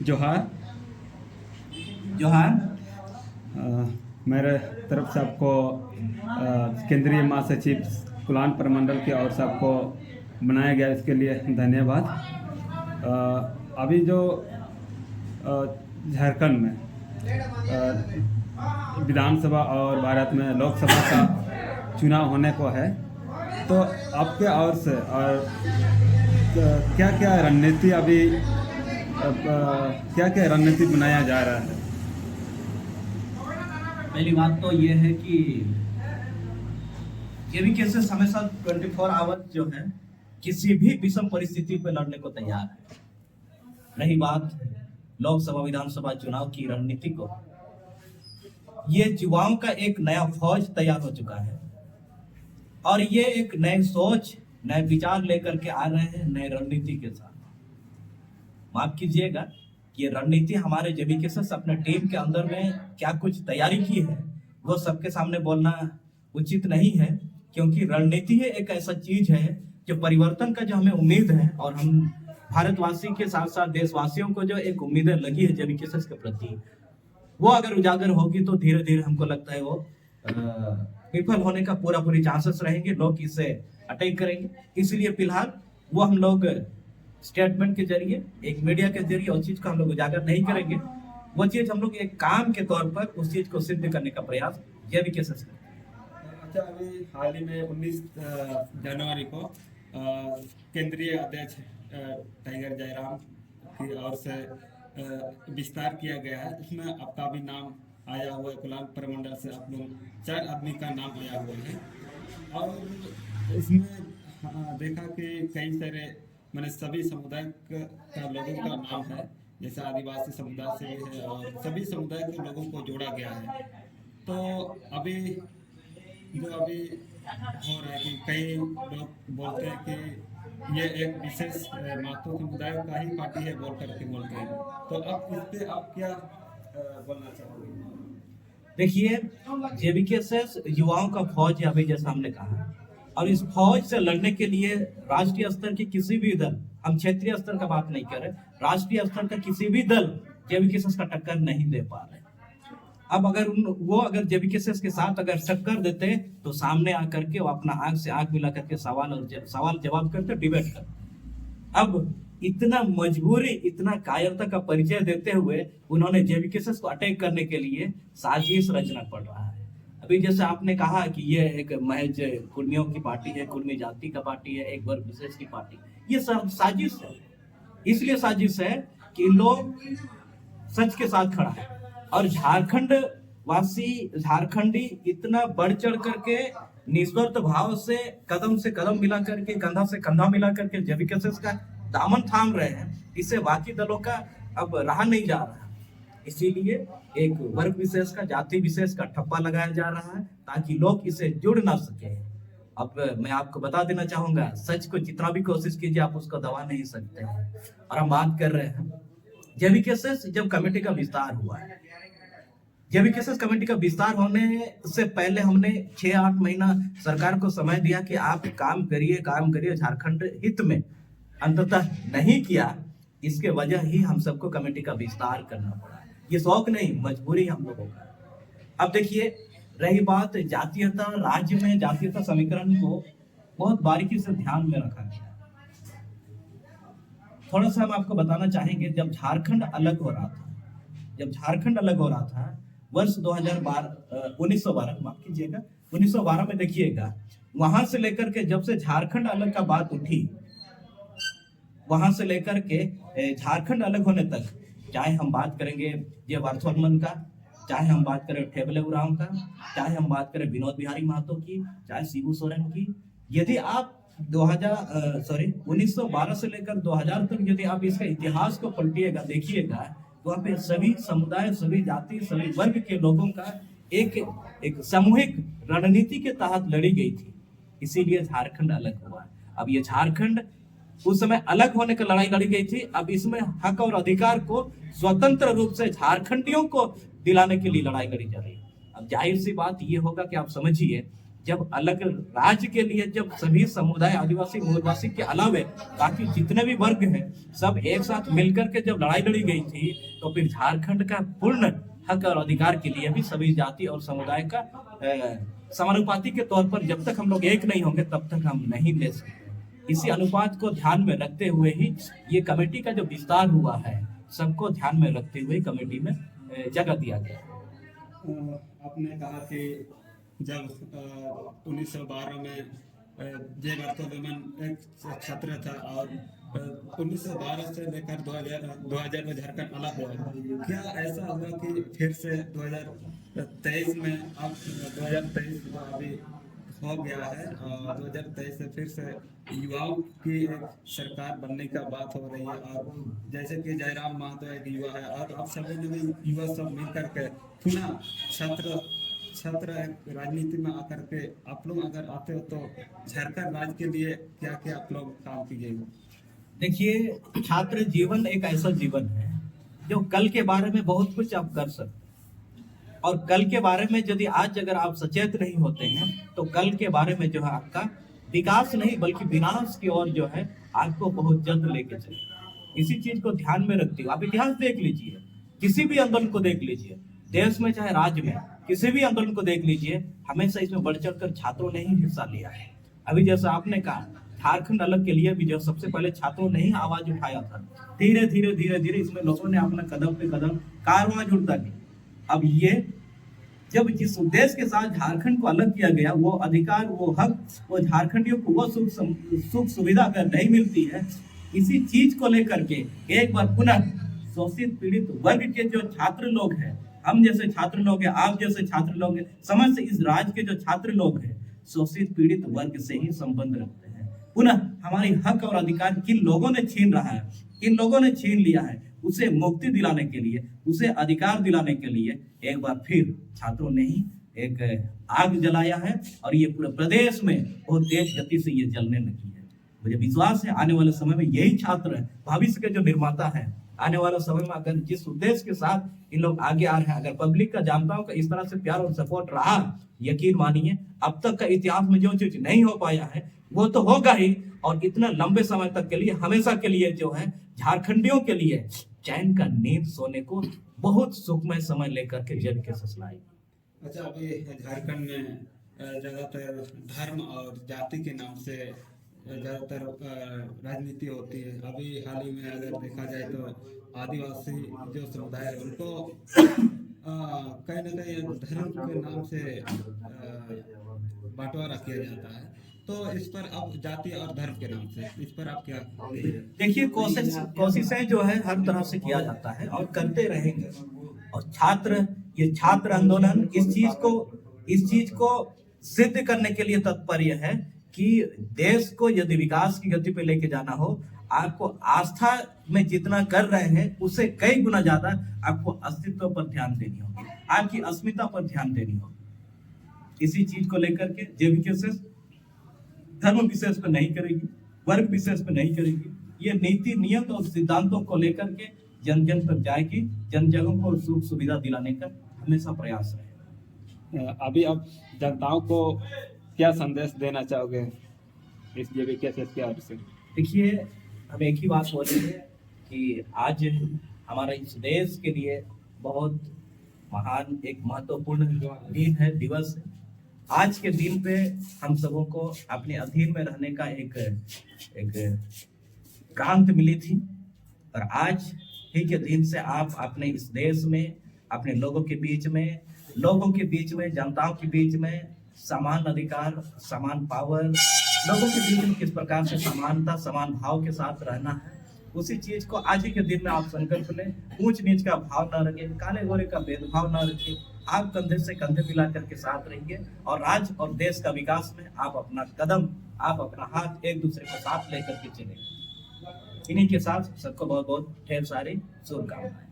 जोहार। जोहार। मेरे तरफ से आपको केंद्रीय महासचिव कुलान प्रमंडल की ओर से आपको बनाया गया, इसके लिए धन्यवाद। अभी जो झारखंड में विधानसभा और भारत में लोकसभा का चुनाव होने को है, तो आपके ओर से और क्या क्या रणनीति अभी क्या क्या रणनीति बनाया जा रहा है? पहली बात तो ये है कि ये भी केसेस हमेशा 24 आवर जो है किसी भी विषम परिस्थिति पर लड़ने को तैयार है। रही बात लोकसभा विधानसभा चुनाव की रणनीति को, ये युवाओं का एक नया फौज तैयार हो चुका है और ये एक नए सोच नए विचार लेकर के आ रहे हैं नए रणनीति के साथ। माफ कीजिएगा, ये रणनीति हमारे जेबीकेएसएस अपने टीम के अंदर में क्या कुछ तैयारी की है वो सबके सामने बोलना उचित नहीं है, क्योंकि रणनीति ही एक ऐसा चीज है जो परिवर्तन का जो हमें उम्मीद है और हम भारतवासी के साथ साथ देशवासियों को जो एक उम्मीदें लगी है जेबीकेएसएस के प्रति, वो अगर उजागर होगी तो धीरे धीरे हमको लगता है वो विफल होने का पूरी चांसेस रहेंगे। लोग इसे अटैक करेंगे, इसलिए फिलहाल वो हम लोग स्टेटमेंट के जरिए एक मीडिया के जरिए उस चीज को हम लोग उजागर नहीं करेंगे। वो चीज हम लोग एक काम के तौर पर उस चीज को सिद्ध करने का प्रयास जेबीकेएसएस करेंगे। अच्छा, अभी हाल ही में 19 जनवरी को केंद्रीय अध्यक्ष टाइगर जयराम की ओर से विस्तार किया गया है, उसमें आपका भी नाम आया हुआ है। कुलान प्रमंडल से आप लोग 4 आदमी का नाम आया हुआ है और इसमें देखा कि कई सारे मैंने सभी समुदाय का लोगों का नाम है, जैसे आदिवासी समुदाय से भी है और सभी समुदाय के लोगों को जोड़ा गया है। तो अभी जो अभी हो रहा है कि कई लोग बोलते हैं कि ये एक विशेष मातो समुदाय का ही पार्टी है बोल करके बोलते हैं, तो अब इस पे आप क्या बोलना चाहोगे? देखिए, जेबीकेएसएस युवाओं का फौज है, अभी जैसा हमने कहा, और इस फौज से लड़ने के लिए राष्ट्रीय स्तर के किसी भी दल, हम क्षेत्रीय स्तर का बात नहीं कर रहे, राष्ट्रीय स्तर का किसी भी दल जेबीकेएसएस का टक्कर नहीं दे पा रहे। अब अगर जेबीकेएसएस के साथ अगर टक्कर देते तो सामने आकर के वो अपना आंख से आंख मिला करके सवाल जवाब करते, डिबेट करते। अब इतना मजबूरी, इतना कायरता का परिचय देते हुए उन्होंने जेबीकेएसएस को अटैक करने के लिए साजिश रचना पड़ रहा है। अभी जैसे आपने कहा कि ये एक महज कुर्मियों की पार्टी है, कुर्मी जाति का पार्टी है, एक वर्ग विशेष की पार्टी, ये सब साजिश है। इसलिए साजिश है कि इन लोग सच के साथ खड़ा है और झारखंड वासी, झारखंडी इतना बढ़ चढ़ करके निस्वार्थ भाव से कदम मिला करके, कंधा से कंधा मिला करके जेबीकेएसएस का दामन थाम रहे हैं, इससे बाकी दलों का अब रहा नहीं जा रहा। इसीलिए एक वर्ग विशेष का, जाति विशेष का ठप्पा लगाया जा रहा है ताकि लोग इसे जुड़ ना सके। अब मैं आपको बता देना चाहूंगा, सच को जितना भी कोशिश कीजिए आप उसको दबा नहीं सकते हैं। और हम बात कर रहे हैं जेबीकेएसएस जब कमेटी का विस्तार हुआ है, जेबीकेएसएस कमेटी का विस्तार होने से पहले हमने 6-8 महीना सरकार को समय दिया कि आप काम करिए झारखंड हित में। अंततः नहीं किया, इसके वजह ही हम सबको कमेटी का विस्तार करना पड़ा। ये शौक नहीं, मजबूरी हम लोगों का। अब देखिए, रही बात जातीयता, राज्य में जातीयता समीकरण को बहुत बारीकी से ध्यान में रखा गया। थोड़ा सा हम आपको बताना चाहेंगे, जब झारखंड अलग हो रहा था वर्ष 1912, माफ कीजिएगा, 1912 में देखिएगा, वहां से लेकर के जब से झारखंड अलग का बात उठी, वहां से लेकर के झारखंड अलग होने तक, चाहे हम बात करेंगे ये वर्धमान का, चाहे हम बात करें ठेबले उरांव का, चाहे हम बात करें विनोद बिहारी महतो की, चाहे शिबू सोरेन की, यदि आप 1912 से लेकर 2000 तक यदि आप इसका इतिहास को पलटिएगा, देखिएगा, वहाँ पे सभी समुदाय, सभी जाति, सभी वर्ग के लोगों का एक सामूहिक रणनीति के तहत लड़ी गई थी। इसीलिए झारखंड अलग हुआ। अब ये झारखंड उस समय अलग होने की लड़ाई लड़ी गई थी, अब इसमें हक और अधिकार को स्वतंत्र रूप से झारखंडियों को दिलाने के लिए लड़ाई लड़ी जा रही है। अब जाहिर सी बात ये होगा कि आप समझिए, जब अलग राज्य के लिए जब सभी समुदाय आदिवासी मूलवासी के अलावे बाकी जितने भी वर्ग हैं सब एक साथ मिलकर के जब लड़ाई लड़ी गई थी, तो फिर झारखंड का पूर्ण हक और अधिकार के लिए भी सभी जाति और समुदाय का समानुपाती के तौर पर जब तक हम लोग एक नहीं होंगे तब तक हम नहीं ले सकते। इसी अनुपात को ध्यान में रखते हुए ही ये कमेटी का जो विस्तार हुआ है, सबको ध्यान में रखते हुए कमेटी में जगह दिया गया। आपने कहा कि जब 1912 में जय बर्तोलोमन एक छात्र था और 1912 से लेकर 2000 में झारखंड अलग हुआ, क्या ऐसा हुआ कि फिर से 2023 में अब 2023 अभी हो गया है और 2023 से फिर से युवाओं की एक सरकार बनने का बात हो रही है, और जैसे कि जयराम महतो एक युवा है और आप सभी ने भी युवा सब मिल करके पुनः छात्र राजनीति में आकर के आप लोग अगर आते हो तो झारखंड राज्य के लिए क्या क्या आप लोग काम कीजिएगा? देखिए, छात्र जीवन एक ऐसा जीवन है जो कल के बारे में बहुत कुछ आप कर सकते, और कल के बारे में यदि आज अगर आप सचेत नहीं होते हैं तो कल के बारे में जो है आपका विकास नहीं बल्कि विनाश की ओर जो है आपको बहुत जल्द लेके चले। इसी चीज को ध्यान में रखते हुए आप इतिहास देख लीजिए, किसी भी आंदोलन को देख लीजिए, देश में चाहे राज्य में किसी भी आंदोलन को देख लीजिए, हमेशा इसमें बढ़ चढ़ कर छात्रों ने ही हिस्सा लिया है। अभी जैसा आपने कहा, झारखंड अलग के लिए भी जो सबसे पहले छात्रों ने ही आवाज उठाया था। धीरे धीरे इसमें लोगों ने अपना कदम पे कदम कारवां जुड़ता गया। अब ये जब जिस उद्देश्य के साथ झारखंड को अलग किया गया, वो अधिकार, वो हक, वो झारखंडियों को वो सुख सुविधा अगर नहीं मिलती है, इसी चीज को लेकर के एक बार पुनः शोषित पीड़ित वर्ग के जो छात्र लोग हैं, हम जैसे छात्र लोग हैं, आप जैसे छात्र लोग हैं, समस्त इस राज्य के जो छात्र लोग हैं शोषित पीड़ित वर्ग से ही संबंध रखते हैं। पुनः हमारी हक और अधिकार किन लोगों ने छीन रहा है, किन लोगों ने छीन लिया है, उसे मुक्ति दिलाने के लिए, उसे अधिकार दिलाने के लिए एक बार फिर छात्रों ने ही एक आग जलाया है, और ये पूरे प्रदेश में बहुत तेज गति से ये जलने लगी है। मुझे विश्वास है आने वाले समय में यही छात्र भविष्य के जो निर्माता है। आने वाले समय में अगर जिस उद्देश्य के साथ इन लोग आगे आ रहे हैं, अगर पब्लिक का, जनताओं का इस तरह से प्यार और सपोर्ट रहा, यकीन मानिए अब तक का इतिहास में जो चीज नहीं हो पाया है वो तो होगा ही, और इतना लंबे समय तक के लिए, हमेशा के लिए जो है झारखंडियों के लिए चैन का नींद सोने को बहुत सुखमय समय लेकर के जल के ससलाई। अच्छा, अभी झारखंड में ज्यादातर धर्म और जाति के नाम से ज्यादातर राजनीति होती है। अभी हाल ही में अगर देखा जाए तो आदिवासी जो समुदाय है उनको कहीं ना कहीं धर्म के नाम से बंटवारा किया जाता है, तो इस पर अब जाति और धर्म के नाम से इस पर आप क्या कहेंगे? देखिए, कोशिशें जो है हर तरह से किया जाता है और करते रहेंगे, और ये छात्र आंदोलन इस चीज को सिद्ध करने के लिए तत्पर है कि देश को यदि विकास की गति पे लेके जाना हो, आपको आस्था में जितना कर रहे हैं उससे कई गुना ज्यादा आपको अस्तित्व पर ध्यान देनी होगी, आपकी अस्मिता पर ध्यान देनी होगी। इसी चीज को लेकर के जेबीकेएसएस धर्म विशेष पे नहीं करेगी, वर्ग विशेष पे नहीं करेगी, ये नीति नियम और सिद्धांतों को लेकर के जन जन तक जाएगी, जन जनों को सुख सुविधा दिलाने का हमेशा प्रयास रहेगा। अभी आप जनताओं को क्या संदेश देना चाहोगे इस जेबीकेएसएस के ओर से? देखिए, हम एक ही बात बोलेंगे कि आज हमारा इस देश के लिए बहुत महान एक महत्वपूर्ण दिन है, दिवस है। आज के दिन पे हम सबों को अपने अधीन में रहने का एक क्रांति मिली थी, और आज ही के दिन से आप अपने इस देश में, अपने लोगों के बीच में, जनताओं के बीच में समान अधिकार, समान पावर, लोगों के बीच में किस प्रकार से समानता, समान भाव के साथ रहना है, उसी चीज को आज ही के दिन में आप संकल्प लें। ऊंच नीच का भाव न रखें, काले गोरे का भेदभाव न रखें, आप कंधे से कंधे मिला करके साथ रहिए, और राज्य और देश का विकास में आप अपना कदम, आप अपना हाथ एक दूसरे को साथ लेकर के चलें। इन्हीं के साथ सबको बहुत बहुत ढेर सारी शुभकामनाएं।